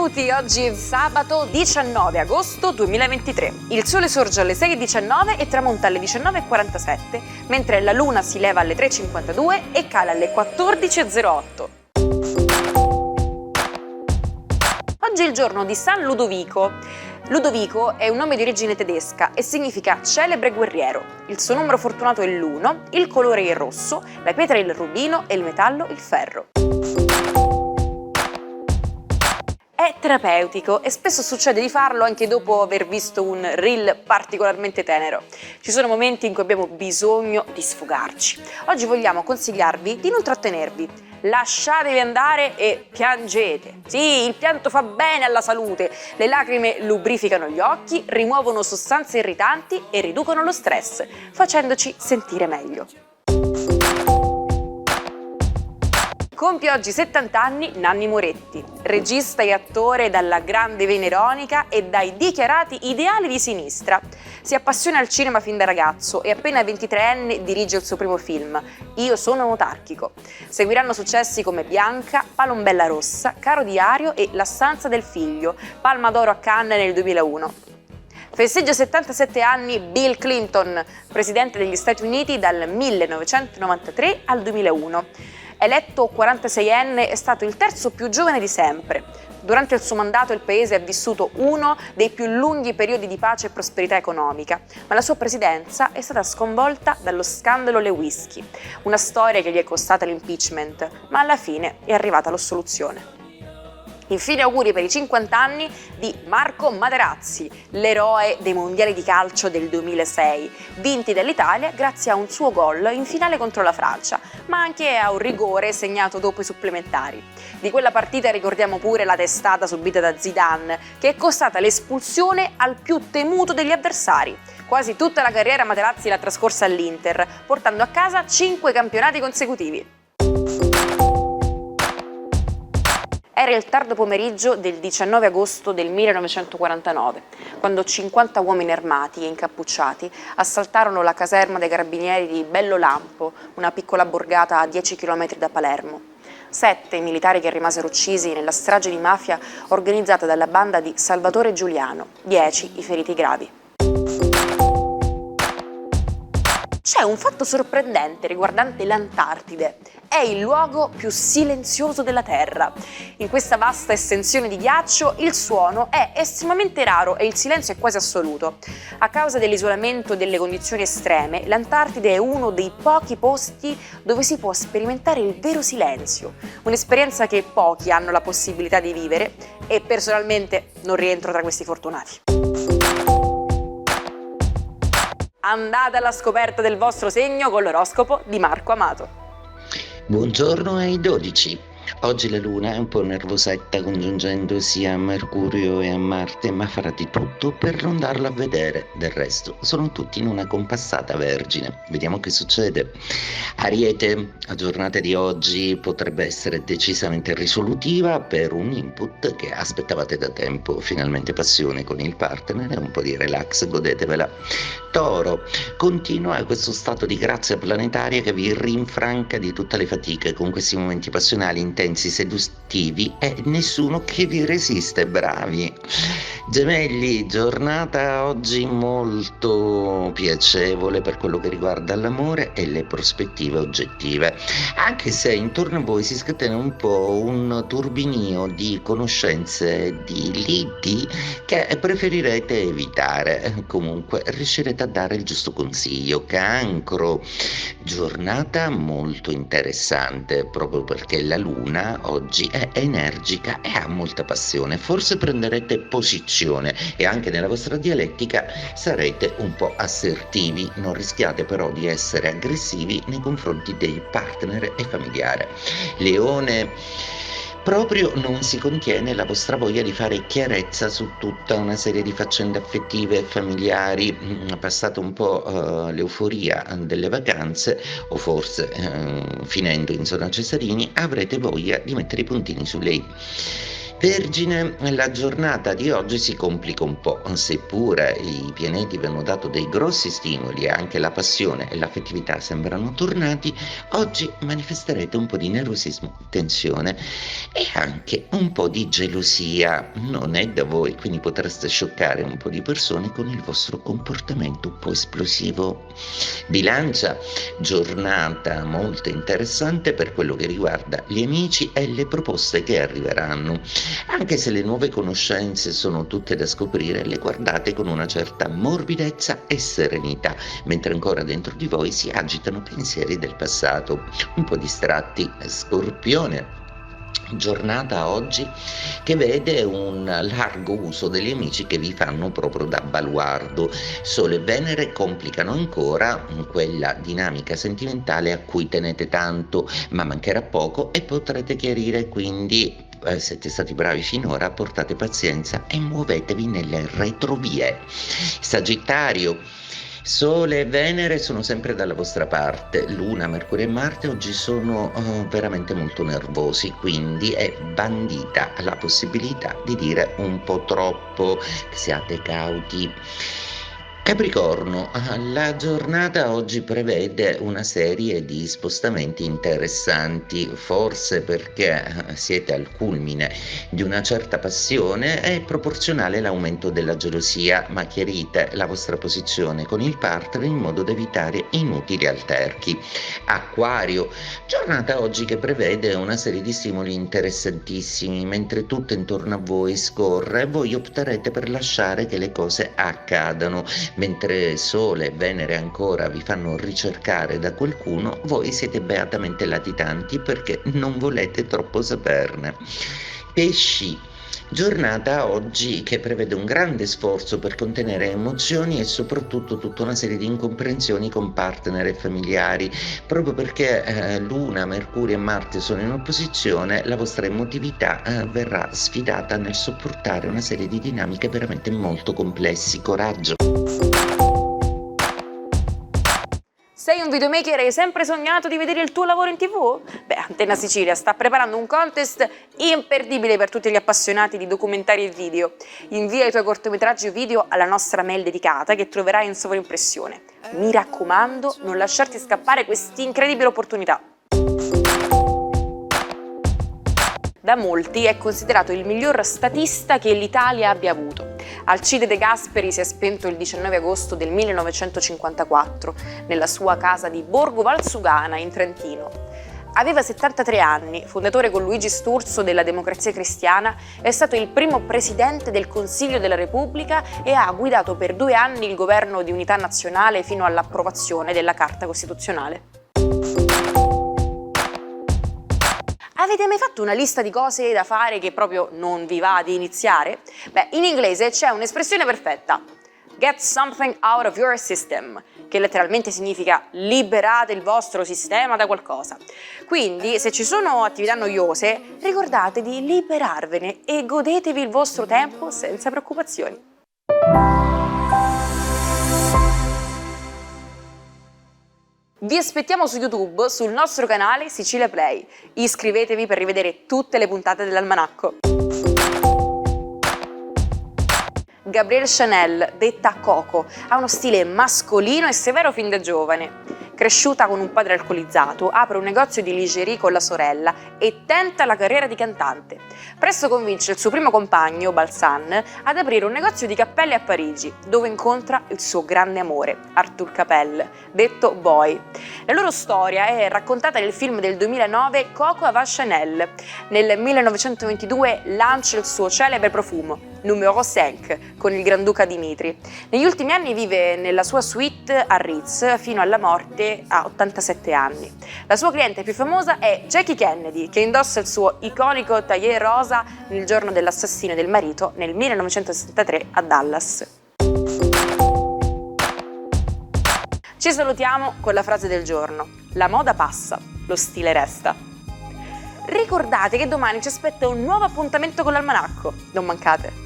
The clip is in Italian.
benvenuti, oggi è sabato 19 agosto 2023. Il sole sorge alle 6:19 e tramonta alle 19:47, mentre la luna si leva alle 3:52 e cala alle 14:08. Oggi è il giorno di San Ludovico. Ludovico è un nome di origine tedesca e significa celebre guerriero. Il suo numero fortunato è l'1, il colore è il rosso, la pietra è il rubino e il metallo il ferro. È terapeutico e spesso succede di farlo anche dopo aver visto un reel particolarmente tenero. Ci sono momenti in cui abbiamo bisogno di sfogarci. Oggi vogliamo consigliarvi di non trattenervi. Lasciatevi andare e piangete. Sì, il pianto fa bene alla salute. Le lacrime lubrificano gli occhi, rimuovono sostanze irritanti e riducono lo stress, facendoci sentire meglio. Compie oggi 70 anni Nanni Moretti, regista e attore dalla grande vena ironica e dai dichiarati ideali di sinistra. Si appassiona al cinema fin da ragazzo e appena 23enne dirige il suo primo film, Io sono autarchico. Seguiranno successi come Bianca, Palombella rossa, Caro diario e La stanza del figlio, Palma d'oro a Cannes nel 2001. Festeggia 77 anni Bill Clinton, presidente degli Stati Uniti dal 1993 al 2001. Eletto 46enne, è stato il terzo più giovane di sempre. Durante il suo mandato il paese ha vissuto uno dei più lunghi periodi di pace e prosperità economica, ma la sua presidenza è stata sconvolta dallo scandalo Lewinsky, una storia che gli è costata l'impeachment, ma alla fine è arrivata all'assoluzione. Infine auguri per i 50 anni di Marco Materazzi, l'eroe dei mondiali di calcio del 2006, vinti dall'Italia grazie a un suo gol in finale contro la Francia, ma anche a un rigore segnato dopo i supplementari. Di quella partita ricordiamo pure la testata subita da Zidane, che è costata l'espulsione al più temuto degli avversari. Quasi tutta la carriera Materazzi l'ha trascorsa all'Inter, portando a casa 5 campionati consecutivi. Era il tardo pomeriggio del 19 agosto del 1949, quando 50 uomini armati e incappucciati assaltarono la caserma dei carabinieri di Bello Lampo, una piccola borgata a 10 km da Palermo. 7 i militari che rimasero uccisi nella strage di mafia organizzata dalla banda di Salvatore Giuliano, 10 i feriti gravi. C'è un fatto sorprendente riguardante l'Antartide. È il luogo più silenzioso della Terra. In questa vasta estensione di ghiaccio il suono è estremamente raro e il silenzio è quasi assoluto. A causa dell'isolamento e delle condizioni estreme, l'Antartide è uno dei pochi posti dove si può sperimentare il vero silenzio. Un'esperienza che pochi hanno la possibilità di vivere e personalmente non rientro tra questi fortunati. Andate alla scoperta del vostro segno con l'oroscopo di Marco Amato. Buongiorno ai 12. Oggi la Luna è un po' nervosetta congiungendosi a Mercurio e a Marte, ma farà di tutto per non darla a vedere. Del resto, sono tutti in una compassata vergine. Vediamo che succede. Ariete, la giornata di oggi potrebbe essere decisamente risolutiva per un input che aspettavate da tempo. Finalmente passione con il partner e un po' di relax, godetevela. Toro, continua questo stato di grazia planetaria che vi rinfranca di tutte le fatiche con questi momenti passionali intensi, seduttivi e nessuno che vi resiste, bravi. Gemelli, giornata oggi molto piacevole per quello che riguarda l'amore e le prospettive oggettive, anche se intorno a voi si scatena un po' un turbinio di conoscenze, di liti che preferirete evitare. Comunque riuscirete a dare il giusto consiglio. Cancro, giornata molto interessante proprio perché la luna oggi è energica e ha molta passione. Forse prenderete posizione e anche nella vostra dialettica sarete un po' assertivi. Non rischiate però di essere aggressivi nei confronti dei partner e familiari. Leone, proprio non si contiene la vostra voglia di fare chiarezza su tutta una serie di faccende affettive e familiari. Passate un po' l'euforia delle vacanze o forse finendo in zona Cesarini avrete voglia di mettere i puntini su lei. Vergine, la giornata di oggi si complica un po', seppure i pianeti vi hanno dato dei grossi stimoli e anche la passione e l'affettività sembrano tornati, oggi manifesterete un po' di nervosismo, tensione e anche un po' di gelosia. Non è da voi, quindi potreste scioccare un po' di persone con il vostro comportamento un po' esplosivo. Bilancia, giornata molto interessante per quello che riguarda gli amici e le proposte che arriveranno. Anche se le nuove conoscenze sono tutte da scoprire, le guardate con una certa morbidezza e serenità, mentre ancora dentro di voi si agitano pensieri del passato, un po' distratti. Scorpione, giornata oggi che vede un largo uso degli amici che vi fanno proprio da baluardo. Sole e Venere complicano ancora quella dinamica sentimentale a cui tenete tanto, ma mancherà poco e potrete chiarire, quindi siete stati bravi finora, portate pazienza e muovetevi nelle retrovie. Sagittario, Sole e Venere sono sempre dalla vostra parte, Luna, Mercurio e Marte oggi sono veramente molto nervosi, quindi è bandita la possibilità di dire un po' troppo, siate cauti. Capricorno, la giornata oggi prevede una serie di spostamenti interessanti, forse perché siete al culmine di una certa passione, è proporzionale l'aumento della gelosia, ma chiarite la vostra posizione con il partner in modo da evitare inutili alterchi. Acquario, giornata oggi che prevede una serie di stimoli interessantissimi, mentre tutto intorno a voi scorre, voi opterete per lasciare che le cose accadano. Mentre Sole e Venere ancora vi fanno ricercare da qualcuno, voi siete beatamente latitanti perché non volete troppo saperne. Pesci, giornata oggi che prevede un grande sforzo per contenere emozioni e soprattutto tutta una serie di incomprensioni con partner e familiari, proprio perché Luna, Mercurio e Marte sono in opposizione, la vostra emotività verrà sfidata nel sopportare una serie di dinamiche veramente molto complessi. Coraggio. Sei un videomaker e hai sempre sognato di vedere il tuo lavoro in TV? Beh, Antenna Sicilia sta preparando un contest imperdibile per tutti gli appassionati di documentari e video. Invia i tuoi cortometraggi video alla nostra mail dedicata che troverai in sovraimpressione. Mi raccomando, non lasciarti scappare questa incredibile opportunità. Da molti è considerato il miglior statista che l'Italia abbia avuto. Alcide De Gasperi si è spento il 19 agosto del 1954 nella sua casa di Borgo Valsugana in Trentino. Aveva 73 anni, fondatore con Luigi Sturzo della Democrazia Cristiana, è stato il primo presidente del Consiglio della Repubblica e ha guidato per 2 anni il governo di unità nazionale fino all'approvazione della Carta Costituzionale. Avete mai fatto una lista di cose da fare che proprio non vi va di iniziare? Beh, in inglese c'è un'espressione perfetta, get something out of your system, che letteralmente significa liberate il vostro sistema da qualcosa. Quindi, se ci sono attività noiose, ricordate di liberarvene e godetevi il vostro tempo senza preoccupazioni. Vi aspettiamo su YouTube, sul nostro canale Sicilia Play. Iscrivetevi per rivedere tutte le puntate dell'Almanacco. Gabrielle Chanel, detta Coco, ha uno stile mascolino e severo fin da giovane. Cresciuta con un padre alcolizzato, apre un negozio di lingerie con la sorella e tenta la carriera di cantante. Presto convince il suo primo compagno, Balsan, ad aprire un negozio di cappelle a Parigi, dove incontra il suo grande amore, Arthur Capel, detto Boy. La loro storia è raccontata nel film del 2009 Coco Ava Chanel. Nel 1922 lancia il suo celebre profumo, Numero 5, con il Granduca Dimitri. Negli ultimi anni vive nella sua suite a Ritz fino alla morte a 87 anni. La sua cliente più famosa è Jackie Kennedy, che indossa il suo iconico tailleur rosa nel giorno dell'assassinio del marito nel 1963 a Dallas. Ci salutiamo con la frase del giorno: la moda passa, lo stile resta. Ricordate che domani ci aspetta un nuovo appuntamento con l'Almanacco, non mancate!